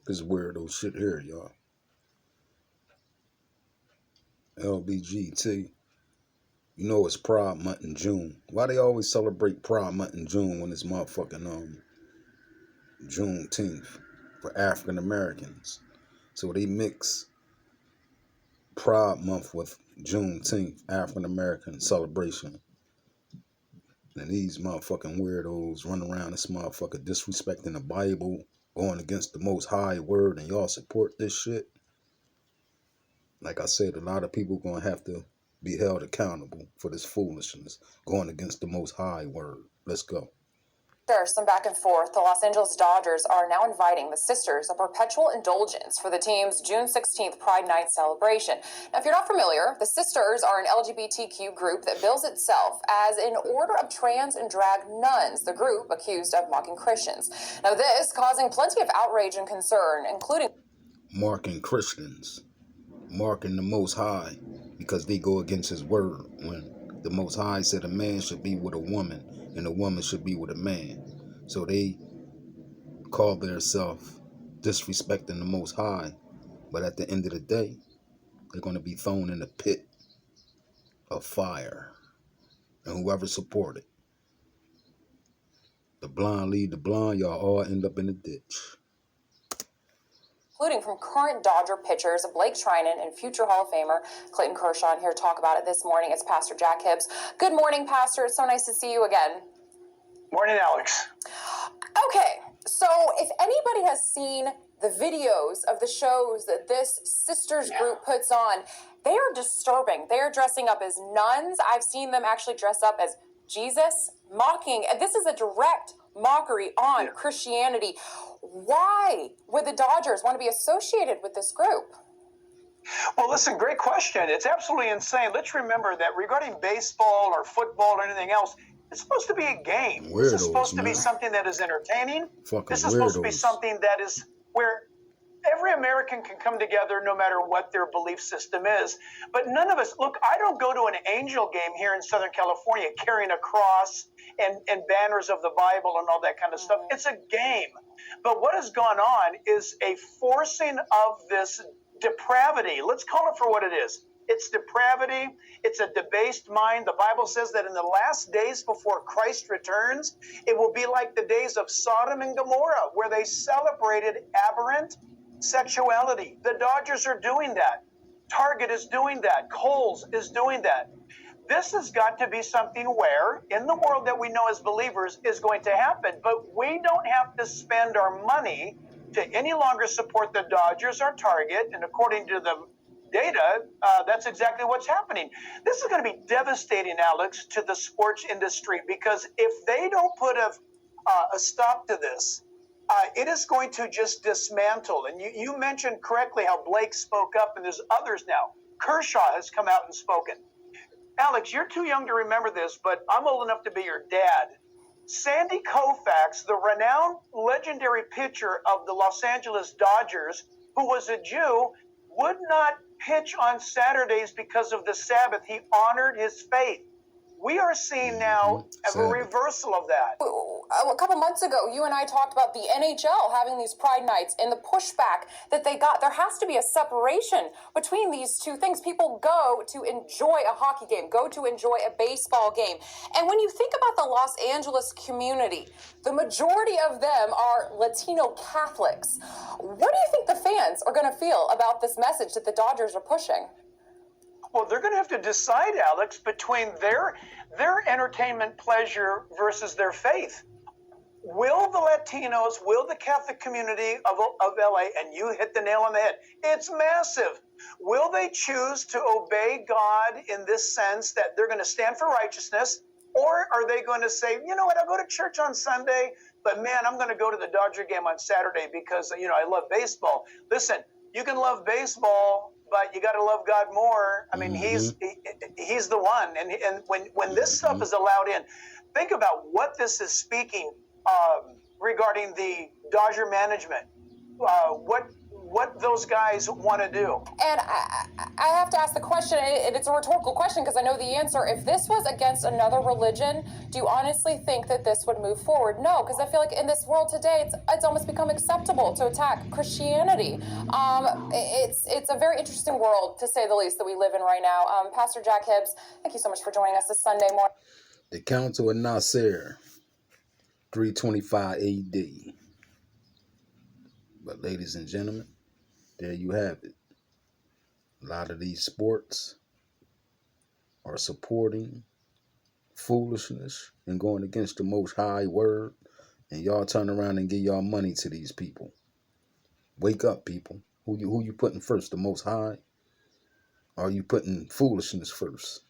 This weirdo shit here, y'all. LBGT. You know it's Pride Month in June. Why they always celebrate Pride Month in June when it's motherfucking Juneteenth for African Americans? So they mix Pride Month with Juneteenth, African American celebration. And these motherfucking weirdos run around this motherfucker disrespecting the Bible, going against the Most High word, and y'all support this shit. Like I said, a lot of people gonna have to be held accountable for this foolishness, going against the Most High word. Let's go. There's some back and forth. The Los Angeles Dodgers are now inviting the sisters a perpetual indulgence for the team's June 16th Pride Night celebration. Now, if you're not familiar, the sisters are an LGBTQ group that bills itself as an order of trans and drag nuns, the group accused of mocking Christians. Now, this causing plenty of outrage and concern, including mocking Christians, mocking the Most High, because they go against his word when the Most High said a man should be with a woman and a woman should be with a man. So they call themselves disrespecting the Most High, but at the end of the day, they're going to be thrown in the pit of fire. And whoever supported the blind lead the blind, y'all all end up in the ditch. Including from current Dodger pitchers Blake Trinan and future Hall of Famer Clayton Kershaw. Here to talk about it this morning, it's Pastor Jack Hibbs. Good morning, Pastor. It's so nice to see you again. Morning, Alex. Okay, so if anybody has seen the videos of the shows that this sisters group puts on, they are disturbing. They are dressing up as nuns. I've seen them actually dress up as Jesus, mocking. And this is a direct mockery on Christianity. Why would the Dodgers want to be associated with this group? Well, listen, great question. It's absolutely insane. Let's remember that regarding baseball or football or anything else, it's supposed to be a game. Weirdos, this is supposed to be man. something that is entertaining. Fucking this is supposed to be weirdos. something that is where every American can come together no matter what their belief system is. But none of us, look, I don't go to an Angel game here in Southern California carrying a cross and banners of the Bible and all that kind of stuff. It's a game. But what has gone on is a forcing of this depravity. Let's call it for what it is. It's depravity. It's a debased mind. The Bible says that in the last days before Christ returns, it will be like the days of Sodom and Gomorrah, where they celebrated aberrant sexuality. The Dodgers are doing that. Target is doing that. Kohl's is doing that. This has got to be something where, in the world that we know as believers, is going to happen. But we don't have to spend our money to any longer support the Dodgers or Target. And according to the data, that's exactly what's happening. This is going to be devastating, Alex, to the sports industry, because if they don't put a stop to this, it is going to just dismantle. And you mentioned correctly how Blake spoke up, and there's others now. Kershaw has come out and spoken. Alex, you're too young to remember this, but I'm old enough to be your dad. Sandy Koufax, the renowned legendary pitcher of the Los Angeles Dodgers, who was a Jew, would not pitch on Saturdays because of the Sabbath. He honored his faith. We are seeing now a reversal of that. A couple months ago, you and I talked about the NHL having these Pride Nights and the pushback that they got. There has to be a separation between these two things. People go to enjoy a hockey game, go to enjoy a baseball game. And when you think about the Los Angeles community, the majority of them are Latino Catholics. What do you think the fans are going to feel about this message that the Dodgers are pushing? Well, they're going to have to decide, Alex, between their entertainment pleasure versus their faith. Will the Latinos, will the Catholic community of LA, and you hit the nail on the head, it's massive. Will they choose to obey God in this sense that they're going to stand for righteousness? Or are they going to say, you know what, I'll go to church on Sunday, but man, I'm going to go to the Dodger game on Saturday because, I love baseball. Listen, you can love baseball, but you got to love God more. I mean, he's the one. And when this stuff is allowed in, think about what this is speaking regarding the Dodger management. What what those guys want to do. And I have to ask the question, and it's a rhetorical question because I know the answer. If this was against another religion, do you honestly think that this would move forward? No, because I feel like in this world today, it's almost become acceptable to attack Christianity. It's a very interesting world, to say the least, that we live in right now. Pastor Jack Hibbs, thank you so much for joining us this Sunday morning. The Council of Nasser, 325 AD. But ladies and gentlemen, there you have it. A lot of these sports are supporting foolishness and going against the Most High word, and y'all turn around and give y'all money to these people. Wake up, people. Who you putting first, the Most High? Or are you putting foolishness first?